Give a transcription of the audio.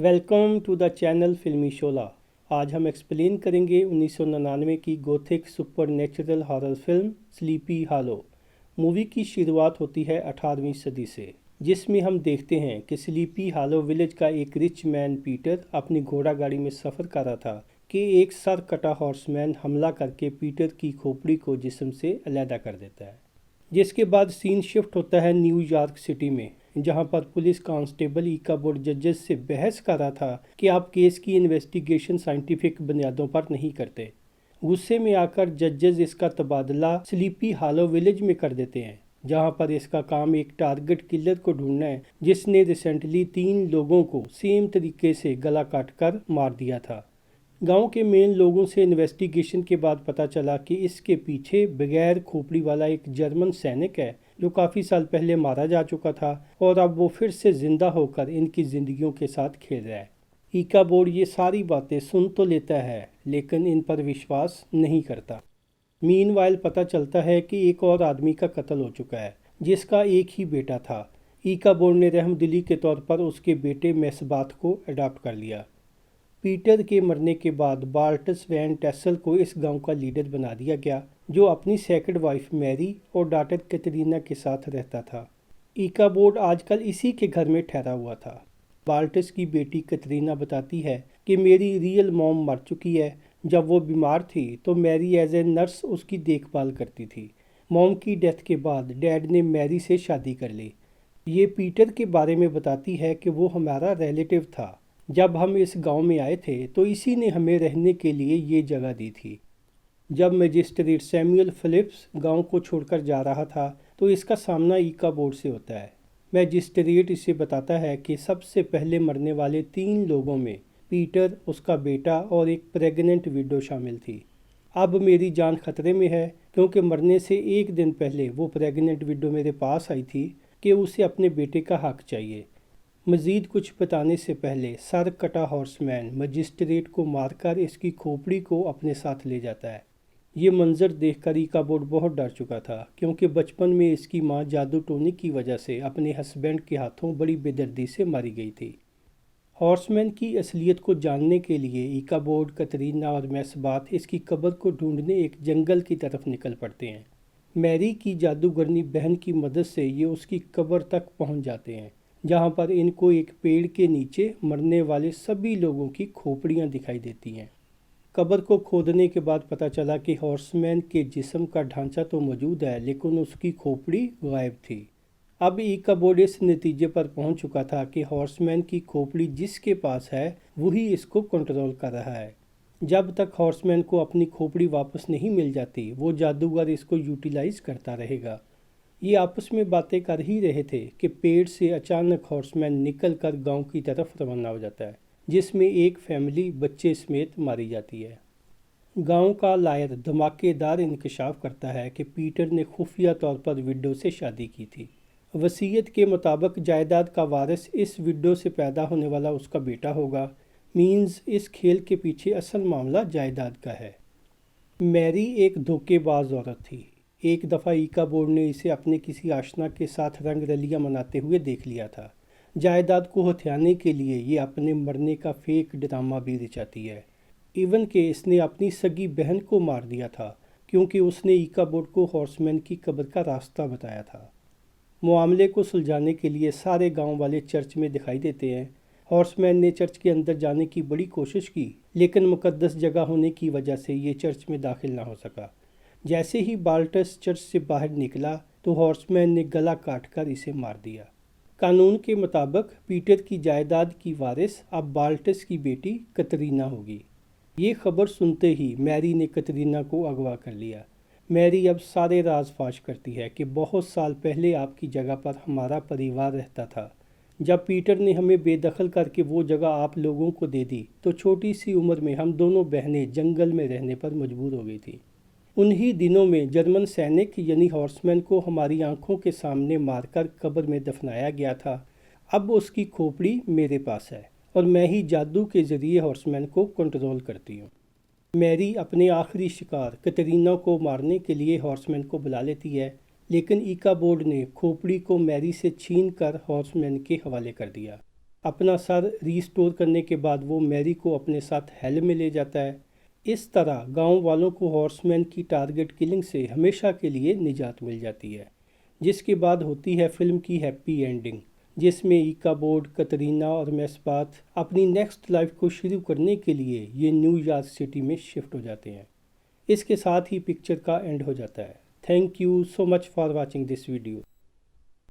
Welcome to the channel फिल्मी शोला। आज हम एक्सप्लेन करेंगे 1999 की Gothic super natural horror film sleepy hollow. Movie की शुरुआत होती है 18वीं सदी से, जिसमें हम देखते हैं कि स्लीपी हॉलो विलेज का एक रिच मैन पीटर अपनी घोड़ा गाड़ी में सफ़र कर रहा था कि एक सर कटा हॉर्समैन हमला करके पीटर की खोपड़ी को जिस्म से अलहदा कर देता है। जिसके बाद सीन शिफ्ट होता है न्यूयॉर्क सिटी में, जहां पर पुलिस कांस्टेबल ईकाबोर्ड जजेस से बहस कर रहा था कि आप केस की इन्वेस्टिगेशन साइंटिफिक बुनियादों पर नहीं करते। गुस्से में आकर जजेस इसका तबादला स्लीपी हॉलो विलेज में कर देते हैं, जहां पर इसका काम एक टारगेट किलर को ढूंढना है जिसने रिसेंटली 3 लोगों को सेम तरीके से गला काट कर मार दिया था। गांव के मेन लोगों से इन्वेस्टिगेशन के बाद पता चला कि इसके पीछे बगैर खोपड़ी वाला एक जर्मन सैनिक है जो काफ़ी साल पहले मारा जा चुका था और अब वो फिर से ज़िंदा होकर इनकी ज़िंदगियों के साथ खेल रहा है। ईकाबोर्ड ये सारी बातें सुन तो लेता है लेकिन इन पर विश्वास नहीं करता। मीनवाइल पता चलता है कि एक और आदमी का कत्ल हो चुका है जिसका एक ही बेटा था। ईकाबोर्ड ने रहमदिली के तौर पर उसके बेटे मेसबात को अडॉप्ट कर लिया। पीटर के मरने के बाद बाल्टस वैन टेसल को इस गांव का लीडर बना दिया गया, जो अपनी सेकंड वाइफ मैरी और डॉटर कैटरीना के साथ रहता था। ईकाबोर्ड आजकल इसी के घर में ठहरा हुआ था। बाल्टस की बेटी कैटरीना बताती है कि मेरी रियल मॉम मर चुकी है। जब वो बीमार थी तो मैरी एज ए नर्स उसकी देखभाल करती थी। मॉम की डेथ के बाद डैड ने मैरी से शादी कर ली। ये पीटर के बारे में बताती है कि वो हमारा रिलेटिव था। जब हम इस गांव में आए थे तो इसी ने हमें रहने के लिए ये जगह दी थी। जब मजिस्ट्रेट सैमुअल फिलिप्स गांव को छोड़कर जा रहा था तो इसका सामना ईकाबोर्ड से होता है। मजिस्ट्रेट इसे बताता है कि सबसे पहले मरने वाले 3 लोगों में पीटर, उसका बेटा और एक प्रेग्नेंट विडो शामिल थी। अब मेरी जान खतरे में है क्योंकि मरने से एक दिन पहले वो प्रेग्नेंट विडो मेरे पास आई थी कि उसे अपने बेटे का हक चाहिए। मज़ीद कुछ बताने से पहले सर कटा हॉर्समैन मजिस्ट्रेट को मारकर इसकी खोपड़ी को अपने साथ ले जाता है। ये मंजर देखकर ईकाबोर्ड बहुत डर चुका था क्योंकि बचपन में इसकी मां जादू टोने की वजह से अपने हस्बैंड के हाथों बड़ी बेदर्दी से मारी गई थी। हॉर्समैन की असलियत को जानने के लिए ईकाबोर्ड, कैटरीना और मेसबात इसकी कब्र को ढूंढने एक जंगल की तरफ निकल पड़ते हैं। मैरी की जादूगरनी बहन की मदद से ये उसकी कब्र तक पहुंच जाते हैं, जहां पर इनको एक पेड़ के नीचे मरने वाले सभी लोगों की खोपड़ियां दिखाई देती हैं। कब्र को खोदने के बाद पता चला कि हॉर्समैन के जिस्म का ढांचा तो मौजूद है लेकिन उसकी खोपड़ी गायब थी। अब ईकाबोर्ड इस नतीजे पर पहुंच चुका था कि हॉर्समैन की खोपड़ी जिसके पास है वही इसको कंट्रोल कर रहा है। जब तक हॉर्समैन को अपनी खोपड़ी वापस नहीं मिल जाती वो जादूगर इसको यूटिलाइज करता रहेगा। ये आपस में बातें कर ही रहे थे कि पेड़ से अचानक हॉर्समैन निकल कर गाँव की तरफ रवाना हो जाता है, जिसमें एक फैमिली बच्चे समेत मारी जाती है। गांव का लायर धमाकेदार इंकशाफ करता है कि पीटर ने खुफिया तौर पर विडो से शादी की थी। वसीयत के मुताबिक जायदाद का वारिस इस विडो से पैदा होने वाला उसका बेटा होगा। मीन्स इस खेल के पीछे असल मामला जायदाद का है। मैरी एक धोखेबाज औरत थी। एक दफ़ा ईकाबोर्ड ने इसे अपने किसी आशना के साथ रंग रलियां मनाते हुए देख लिया था। जायदाद को हथियाने के लिए ये अपने मरने का फेक ड्रामा भी रचाती है। इवन के इसने अपनी सगी बहन को मार दिया था क्योंकि उसने ईकाबोर्ड को हॉर्समैन की कब्र का रास्ता बताया था। मामले को सुलझाने के लिए सारे गांव वाले चर्च में दिखाई देते हैं। हॉर्समैन ने चर्च के अंदर जाने की बड़ी कोशिश की लेकिन मुकद्दस जगह होने की वजह से ये चर्च में दाखिल ना हो सका। जैसे ही बाल्टस चर्च से बाहर निकला तो हॉर्समैन ने गला काटकर इसे मार दिया। कानून के मुताबिक पीटर की जायदाद की वारिस अब बाल्टस की बेटी कैटरीना होगी। ये खबर सुनते ही मैरी ने कैटरीना को अगवा कर लिया। मैरी अब सारे राज फाश करती है कि बहुत साल पहले आपकी जगह पर हमारा परिवार रहता था। जब पीटर ने हमें बेदखल करके वो जगह आप लोगों को दे दी तो छोटी सी उम्र में हम दोनों बहनें जंगल में रहने पर मजबूर हो गई थी। उन्हीं दिनों में जर्मन सैनिक यानी हॉर्समैन को हमारी आंखों के सामने मारकर कब्र में दफनाया गया था। अब उसकी खोपड़ी मेरे पास है और मैं ही जादू के ज़रिए हॉर्समैन को कंट्रोल करती हूँ। मैरी अपने आखिरी शिकार कैटरीना को मारने के लिए हॉर्समैन को बुला लेती है, लेकिन ईकाबोर्ड ने खोपड़ी को मैरी से छीन कर हॉर्समैन के हवाले कर दिया। अपना सर रीस्टोर करने के बाद वो मैरी को अपने साथ हेल में ले जाता है। इस तरह गांव वालों को हॉर्समैन की टारगेट किलिंग से हमेशा के लिए निजात मिल जाती है, जिसके बाद होती है फिल्म की हैप्पी एंडिंग, जिसमें ईकाबोर्ड, कतरीना और मेस्बाथ अपनी नेक्स्ट लाइफ को शुरू करने के लिए ये न्यूयॉर्क सिटी में शिफ्ट हो जाते हैं। इसके साथ ही पिक्चर का एंड हो जाता है। Thank you so much for watching this video.